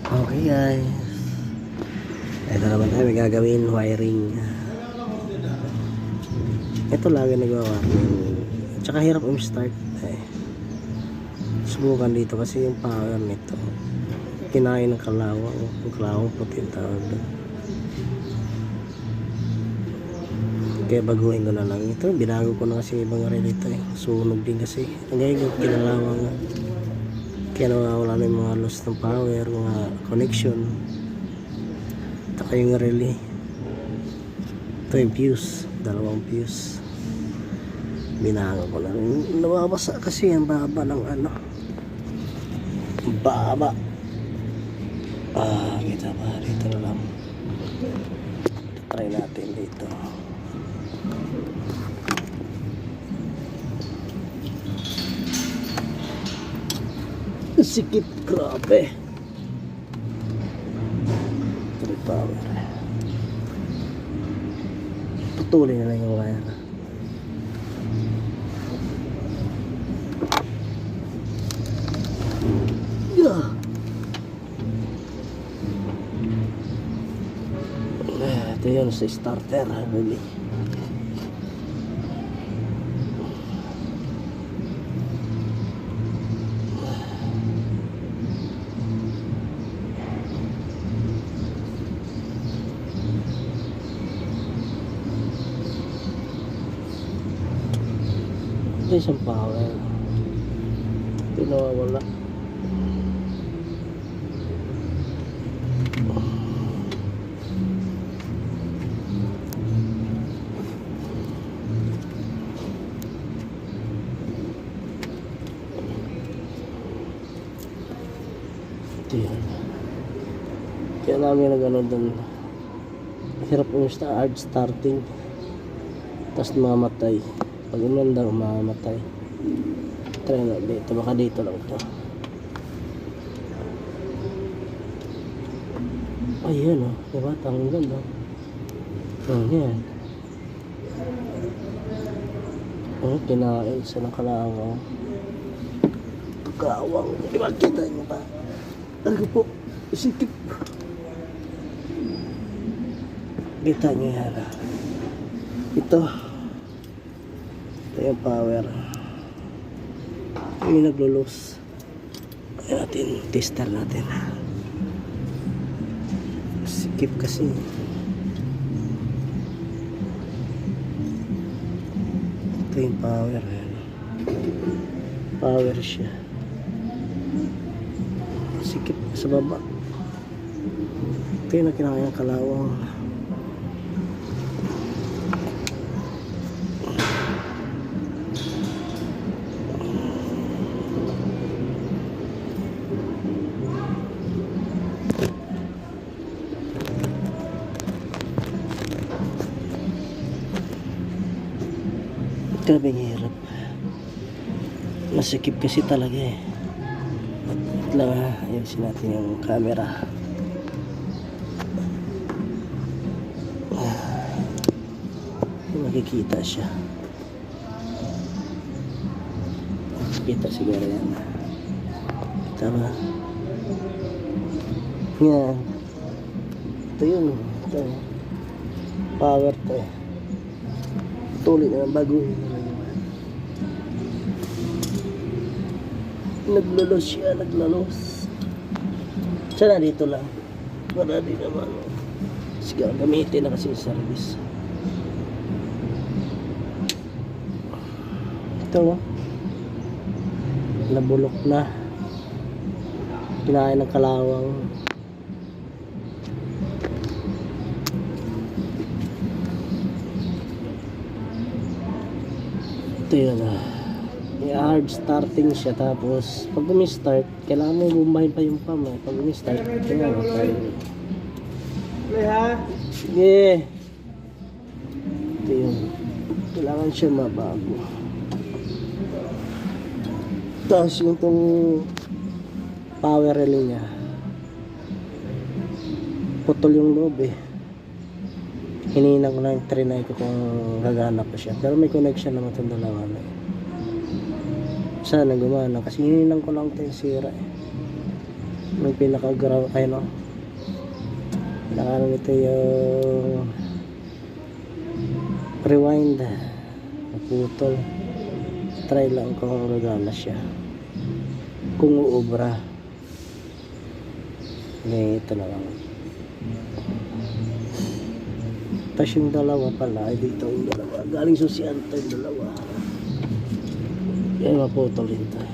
Okay guys, ito naman tayo may gagawin wiring. Ito lagi nagwa-wiring. Tsaka hirap start subukan dito kasi yung power nito kinain ng kalawang. Yung kalawang puti yung tawag doon. Kaya baguhin ko na lang ito. Binago ko na kasi ibang relay ito sunog din kasi ngayon yung kinalawang kaya nawawala na yung mga loss ng power, mga connection. Taka yung relay. Ito yung fuse, dalawang fuse. Binago ko na rin. Nawabasa kasi ang baba ng ano. Baba. Kita ba? Dito na lang. Try natin dito. Sikip, grabe. Trip power. Putulin na lang yung wire. Ito yun sa starter really. Ito isang power. Ito nawawala. Ito yan. Kaya namin na gano'n doon. Hirap yung hard starting. Tapos mamatay. Pag umanda, mamatay. Try na dito. Baka dito lang ito. Ayun o. Diba? Tanggal o. Yan. Kinain sa nakalawang. Kawang. Diba kita nyo pa? Ano po? Isikip. Kita nyo yan. Ito yung power. Yung naglulos. Kaya natin, tester natin. Sikip kasi. Ito yung power. Power siya. Sikip sa baba. Ito yung nakinakayang kalawang. Grabe ang hirap. Masikip kasi talaga Ito lang ayusin natin yung camera. Makikita siya. Kita siguro yan. Kita ba? Yan. Ito yun. Ito. Power to tuloy na baguhin na lang yun. Naglalos siya, naglalos. Sana dito lang. Para di naman. Sige, gamitin na kasi yung service. Ito. Nabulok na. Kinain ng kalawang. Ito yun hard starting siya tapos pag umi-start kailangan mo bumbahin pa yung pam pag umi-start tingnan mo tayo sige ito yun kailangan siya mabago tapos yung tong power relay nya putol yung loob hininang ko lang trinay ko kung gagana pa siya pero may connection naman itong dalawa sana gumana kasi hininang ko lang ito yung sira Yung pinaka-ground, ay no, pinaka ito yung rewind, naputol. Try lang kung gagana siya, kung uubra. Ito na lang. Tapos yung dalawa pala, ay dito yung dalawa, galing susianta yung dalawa. Yan, maputol din tayo.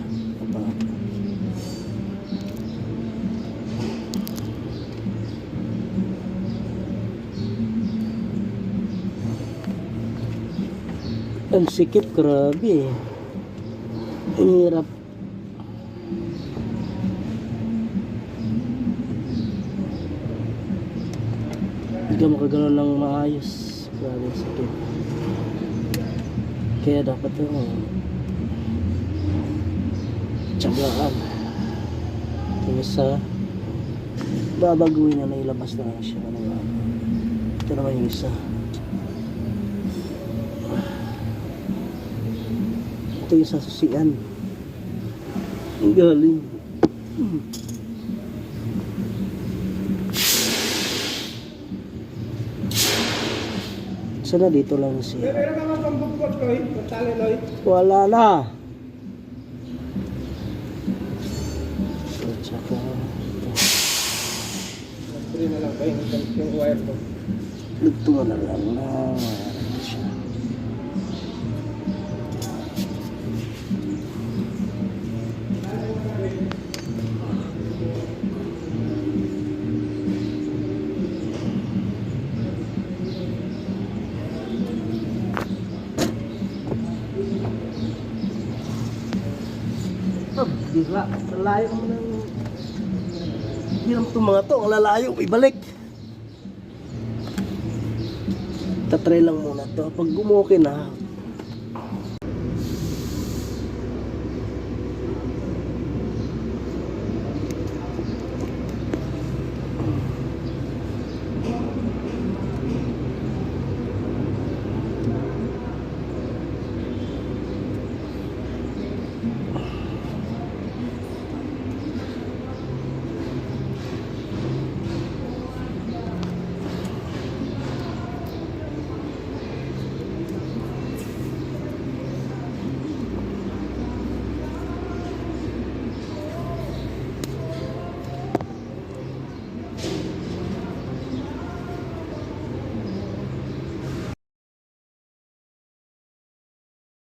Ang sikip, grabe. Ang hirap. Hindi ka makagalaw ng maayos. Grabe ang sikip. Kaya dapat yung tiyagaan. Yung isa, babaguhin na nailabas na lang siya. Ito naman yung isa. Ito yung sa susian. Ang galing. Sana dito lang siya. Pero naman pambukod, Lloyd. Patali, Lloyd. Wala na. At saka Pili na lang kayo yung wire ko. dito na lang na siya. Bigla, lalayo mo ng hirap itong mga to, ang lalayo, ibalik. Tatry lang muna to. Pag gumukin na,